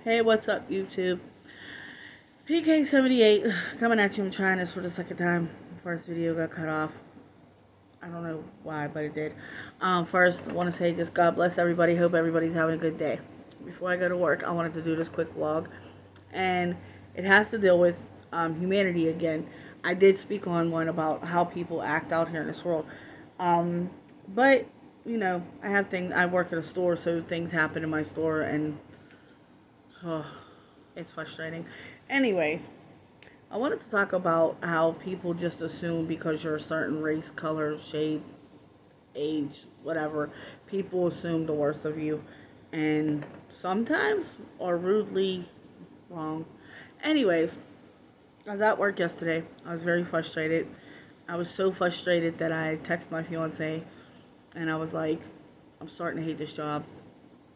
Hey, what's up, YouTube? PK78 coming at you. I'm trying this for the second time. The first video got cut off. I don't know why, but it did. First, I want to say just God bless everybody. Hope everybody's having a good day. Before I go to work, I wanted to do this quick vlog, and it has to deal with humanity again. I did speak on one about how people act out here in this world, but you know, I have things. I work at a store, so things happen in my store, and oh, it's frustrating. Anyways, I wanted to talk about how people just assume because you're a certain race, color, shade, age, whatever, people assume the worst of you, and sometimes are rudely wrong. Anyways, I was at work yesterday. I was very frustrated. I was so frustrated that I texted my fiance and I was like, I'm starting to hate this job.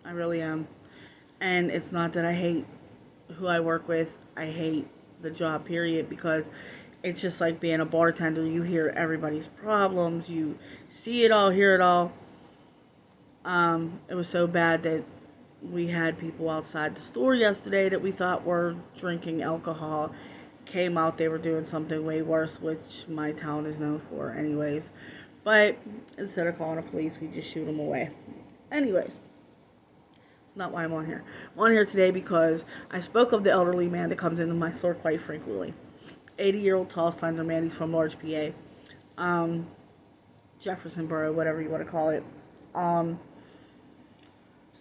I really am. And it's not that I hate who I work with. I hate the job, period, because it's just like being a bartender. You hear everybody's problems. You see it all, hear it all. It was so bad that we had people outside the store yesterday that we thought were drinking alcohol. Came out, they were doing something way worse, which my town is known for anyways. But instead of calling the police, we just shoot them away. Anyways, not why I'm on here. I'm on here today because I spoke of the elderly man that comes into my store quite frequently. 80-year-old tall, slender man. He's from Large, PA. Jefferson Borough, whatever you want to call it.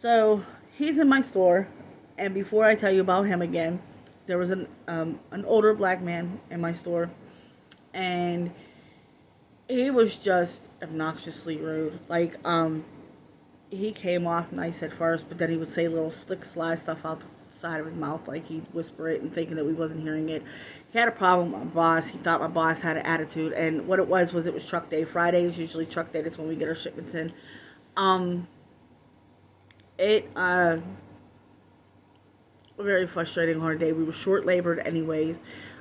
So he's in my store, and before I tell you about him again, there was an older black man in my store, and he was just obnoxiously rude. Like, he came off nice at first, but then he would say little slick, sly stuff out the side of his mouth, like he'd whisper it and thinking that we wasn't hearing it. He had a problem with my boss. He thought my boss had an attitude, and what it was it was truck day. Friday is usually truck day. That's when we get our shipments in. A very frustrating, hard day. We were short-labored anyways.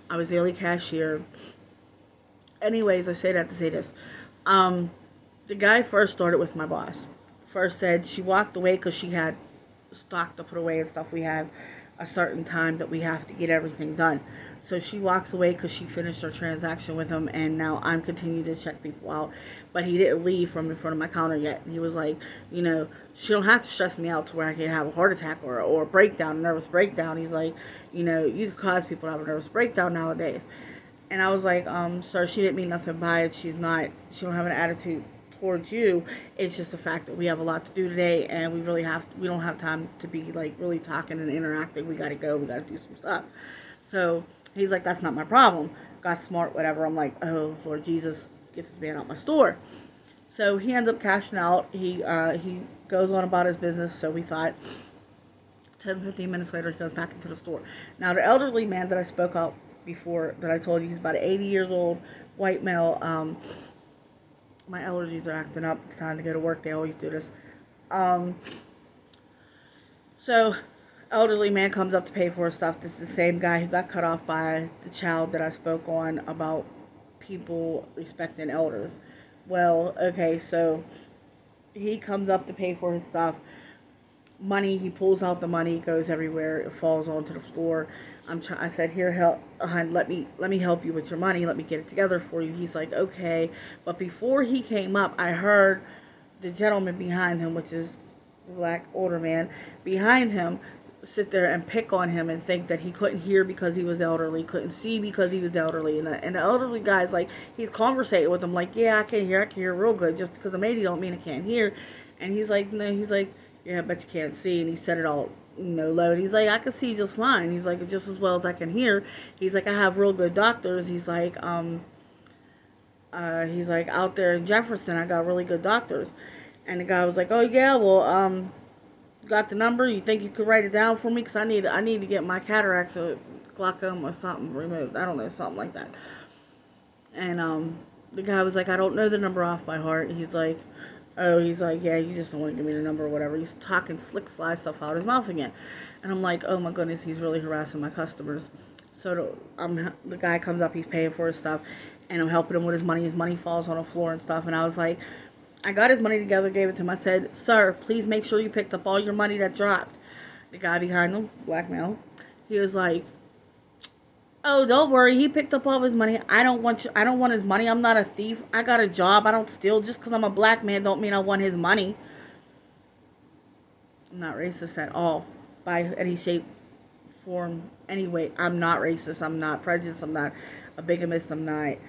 I was the only cashier. Anyways, I say that to say this. The guy first started with my boss. First said she walked away because she had stock to put away and stuff. We have a certain time that we have to get everything done. So she walks away because she finished her transaction with him, and now I'm continuing to check people out. But he didn't leave from in front of my counter yet. He was like, you know, she don't have to stress me out to where I can have a heart attack or a breakdown, a nervous breakdown. He's like, you know, you can cause people to have a nervous breakdown nowadays. And I was like, sir, she didn't mean nothing by it. She don't have an attitude towards you. It's just the fact that we have a lot to do today, and we don't have time to be like really talking and interacting. We gotta go. We gotta do some stuff. So he's like, that's not my problem. Got smart, whatever. I'm like, oh Lord Jesus, get this man out my store. So he ends up cashing out. He goes on about his business. So we thought 10-15 minutes later he goes back into the store. Now the elderly man that I spoke out before, that I told you, he's about 80 years old, white male. My allergies are acting up. It's time to go to work. They always do this. So, elderly man comes up to pay for his stuff. This is the same guy who got cut off by the child that I spoke on about people respecting elders. Well, okay, so he comes up to pay for his stuff. Money, he pulls out the money, goes everywhere, it falls onto the floor. I said, here, help, let me help you with your money, let me get it together for you. He's like, okay. But before he came up, I heard the gentleman behind him, which is the black older man, behind him, sit there and pick on him and think that he couldn't hear because he was elderly, couldn't see because he was elderly. And the elderly guy's like, he's conversating with him like, yeah, I can hear real good. Just because I'm 80 don't mean I can't hear. And he's like, no, he's like, yeah, but you can't see. And he said it all, you know, low. And he's like, I can see just fine. He's like, just as well as I can hear. He's like, I have real good doctors. He's like, out there in Jefferson, I got really good doctors. And the guy was like, oh yeah, well, got the number? You think you could write it down for me? Because I need to get my cataracts or glaucoma or something removed. I don't know, something like that. And the guy was like, I don't know the number off by heart. He's like, oh, he's like, yeah, you just don't want to give me the number or whatever. He's talking slick, sly stuff out of his mouth again. And I'm like, oh my goodness, he's really harassing my customers. So the guy comes up, he's paying for his stuff, and I'm helping him with his money. His money falls on the floor and stuff. And I was like, I got his money together, gave it to him. I said, sir, please make sure you picked up all your money that dropped. the guy behind the blackmail, he was like, "Oh, don't worry. He picked up all his money. I don't want his money. I'm not a thief. I got a job. I don't steal. Just because I'm a black man don't mean I want his money." I'm not racist at all, by any shape, form, anyway. I'm not racist. I'm not prejudiced. I'm not a bigamist. I'm not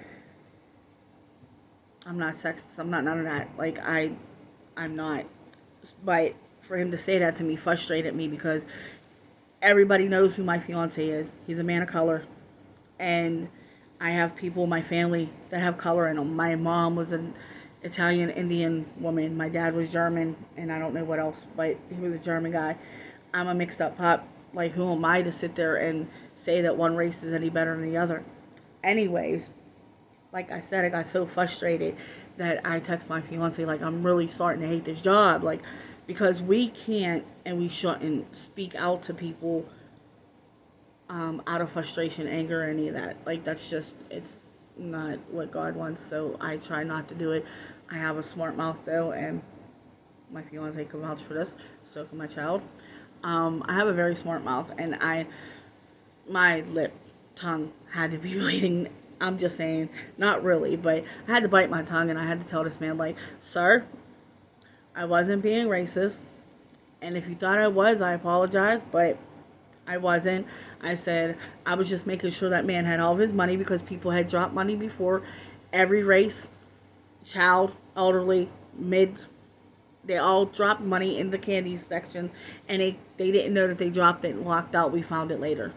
sexist. I'm not none of that. Like I'm not. But for him to say that to me frustrated me because everybody knows who my fiance is. He's a man of color, and I have people in my family that have color in them. My mom was an Italian Indian woman. My dad was German, and I don't know what else, but he was a German guy. I'm a mixed up pop. Like, who am I to sit there and say that one race is any better than the other? Anyways, like I said, I got so frustrated that I text my fiance, like, I'm really starting to hate this job. Like, because we can't and we shouldn't speak out to people out of frustration, anger, or any of that. Like, that's just, it's not what God wants, so I try not to do it. I have a smart mouth, though, and my fiance can vouch for this, so can my child. I have a very smart mouth, and my tongue had to be bleeding. I'm just saying, not really, but I had to bite my tongue, and I had to tell this man, like, "Sir, I wasn't being racist, and if you thought I was, I apologize, but I wasn't." I said, I was just making sure that man had all of his money because people had dropped money before. Every race, child, elderly, mid, they all dropped money in the candy section, and they didn't know that they dropped it and walked out. We found it later.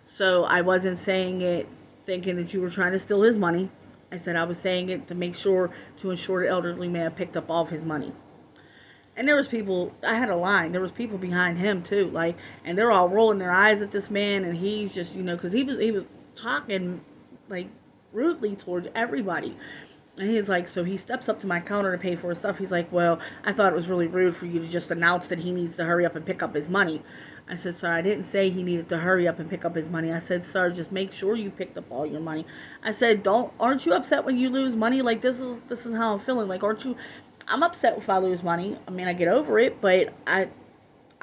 So I wasn't saying it thinking that you were trying to steal his money. I said I was saying it to make sure, to ensure the elderly man picked up all of his money. And there was people, I had a line, there was people behind him too, like, and they're all rolling their eyes at this man, and he's just, because he was talking, like, rudely towards everybody. And he's like, so he steps up to my counter to pay for his stuff. He's like, "Well, I thought it was really rude for you to just announce that he needs to hurry up and pick up his money." I said, "Sir, I didn't say he needed to hurry up and pick up his money. I said, sir, just make sure you picked up all your money." I said, aren't you upset when you lose money? Like, this is how I'm feeling. Like, I'm upset if I lose money. I mean, I get over it, but I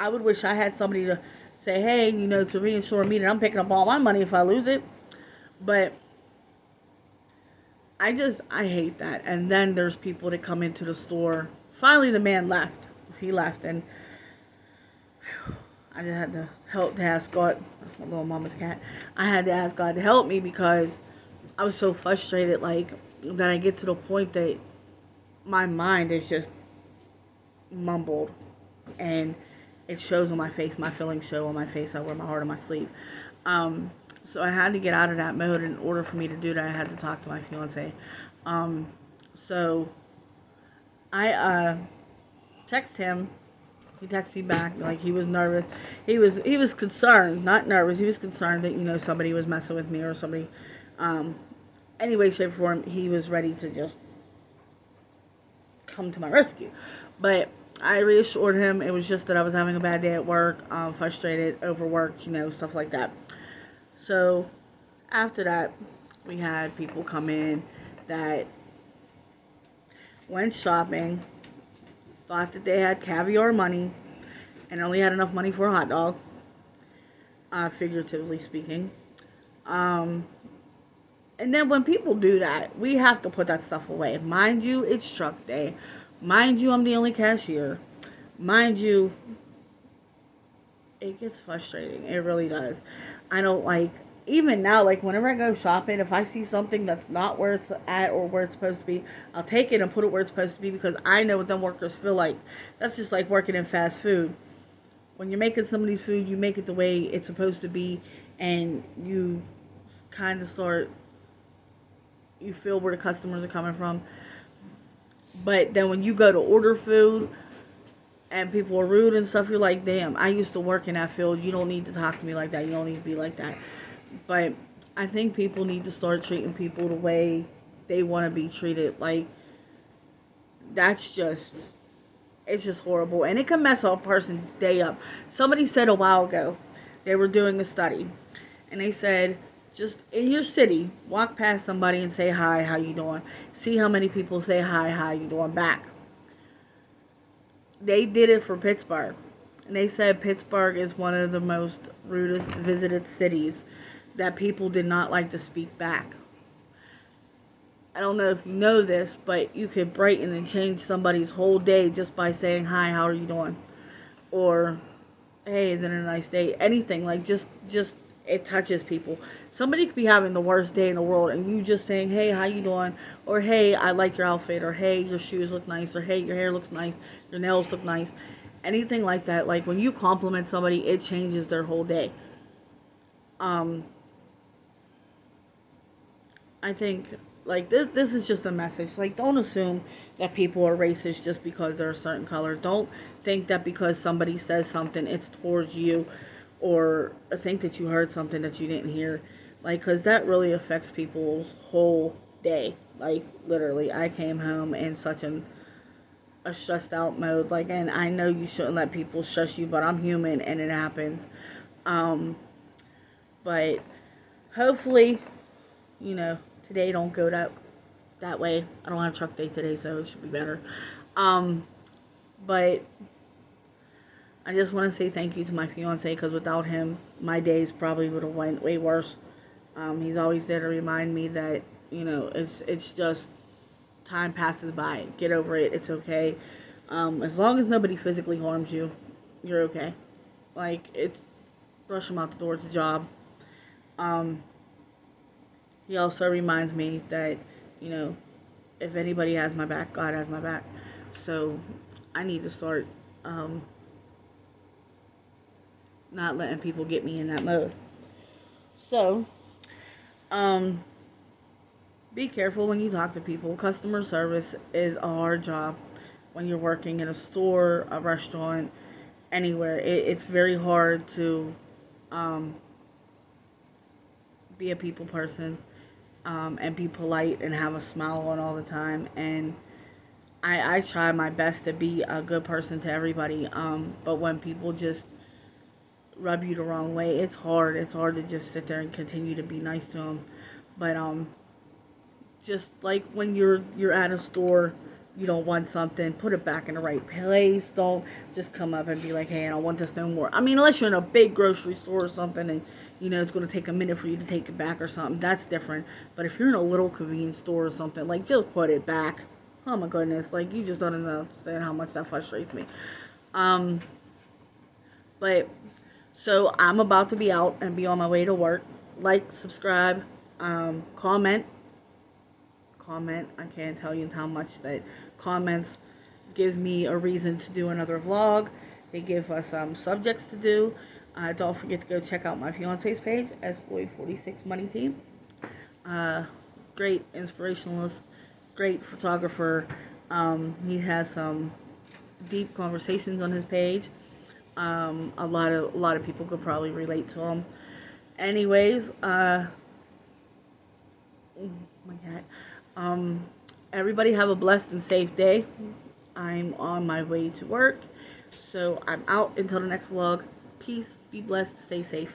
would wish I had somebody to say, "Hey, to reassure me that I'm picking up all my money if I lose it." But I hate that. And then there's people that come into the store. Finally, the man left. He left, and I just had to ask God. That's my little mama's cat. I had to ask God to help me because I was so frustrated, like, that I get to the point that my mind is just mumbled, and it shows on my face. My feelings show on my face. I wear my heart on my sleeve. So I had to get out of that mode. In order for me to do that, I had to talk to my fiance. So I text him. He texted me back, like, he was nervous. He was concerned, not nervous. He was concerned that somebody was messing with me or somebody. Any way, shape, or form, he was ready to just come to my rescue. But I reassured him it was just that I was having a bad day at work, frustrated, overworked, stuff like that. So after that, we had people come in that went shopping, thought that they had caviar money, and only had enough money for a hot dog, figuratively speaking. And then when people do that, we have to put that stuff away. Mind you, it's truck day. Mind you, I'm the only cashier. Mind you, it gets frustrating. It really does. I don't like, even now, like, whenever I go shopping, if I see something that's not where it's at or where it's supposed to be, I'll take it and put it where it's supposed to be because I know what them workers feel like. That's just like working in fast food. When you're making somebody's food, you make it the way it's supposed to be, and you kind of you feel where the customers are coming from. But then when you go to order food and people are rude and stuff, you're like, damn, I used to work in that field. You don't need to talk to me like that. You don't need to be like that. But I think people need to start treating people the way they want to be treated. Like, it's just horrible. And it can mess a person's day up. Somebody said a while ago, they were doing a study, and they said, just in your city, walk past somebody and say, "Hi, how you doing?" See how many people say, "Hi, how you doing?" back. They did it for Pittsburgh. And they said Pittsburgh is one of the most rudest visited cities that people did not like to speak back. I don't know if you know this, but you could brighten and change somebody's whole day just by saying, "Hi, how are you doing?" Or, "Hey, isn't it a nice day?" Anything, like, just, it touches people. Somebody could be having the worst day in the world, and you just saying, "Hey, how you doing?" Or, "Hey, I like your outfit." Or, "Hey, your shoes look nice." Or, "Hey, your hair looks nice. Your nails look nice." Anything like that. Like, when you compliment somebody, it changes their whole day. Um, I think, like, this is just a message. Like, don't assume that people are racist just because they're a certain color. Don't think that because somebody says something, it's towards you, or think that you heard something that you didn't hear. Like, because that really affects people's whole day. Like, literally, I came home in such a stressed out mode. Like, and I know you shouldn't let people stress you, but I'm human and it happens. Um, but hopefully, you know, today don't go that way. I don't have truck day today, so it should be better. Um, but I just want to say thank you to my fiance, because without him, my days probably would have went way worse. He's always there to remind me that, it's just time passes by. Get over it. It's okay. As long as nobody physically harms you, you're okay. Like, it's brush him out the door. It's a job. Um, he also reminds me that, you know, if anybody has my back, God has my back. So I need to start not letting people get me in that mode. So, um, be careful when you talk to people. Customer service is a hard job when you're working in a store, a restaurant, anywhere. It's very hard to um, be a people person, and be polite and have a smile on all the time. And I try my best to be a good person to everybody. But when people just rub you the wrong way, it's hard. It's hard to just sit there and continue to be nice to them. But just like when you're at a store, you don't want something, put it back in the right place. Don't just come up and be like, "Hey, I don't want this no more." I mean, unless you're in a big grocery store or something, and it's going to take a minute for you to take it back or something, that's different. But if you're in a little convenience store or something, like, just put it back. Oh my goodness, like, you just don't understand how much that frustrates me. Um, but so I'm about to be out and be on my way to work. Like, subscribe, comment. I can't tell you how much that comments give me a reason to do another vlog. They give us subjects to do. Don't forget to go check out my fiance's page, SBoy46 Money Team. Great inspirationalist, great photographer. He has some deep conversations on his page. A lot of people could probably relate to him. Anyways, oh my God. Everybody have a blessed and safe day. I'm on my way to work, so I'm out until the next vlog. Peace, be blessed, stay safe.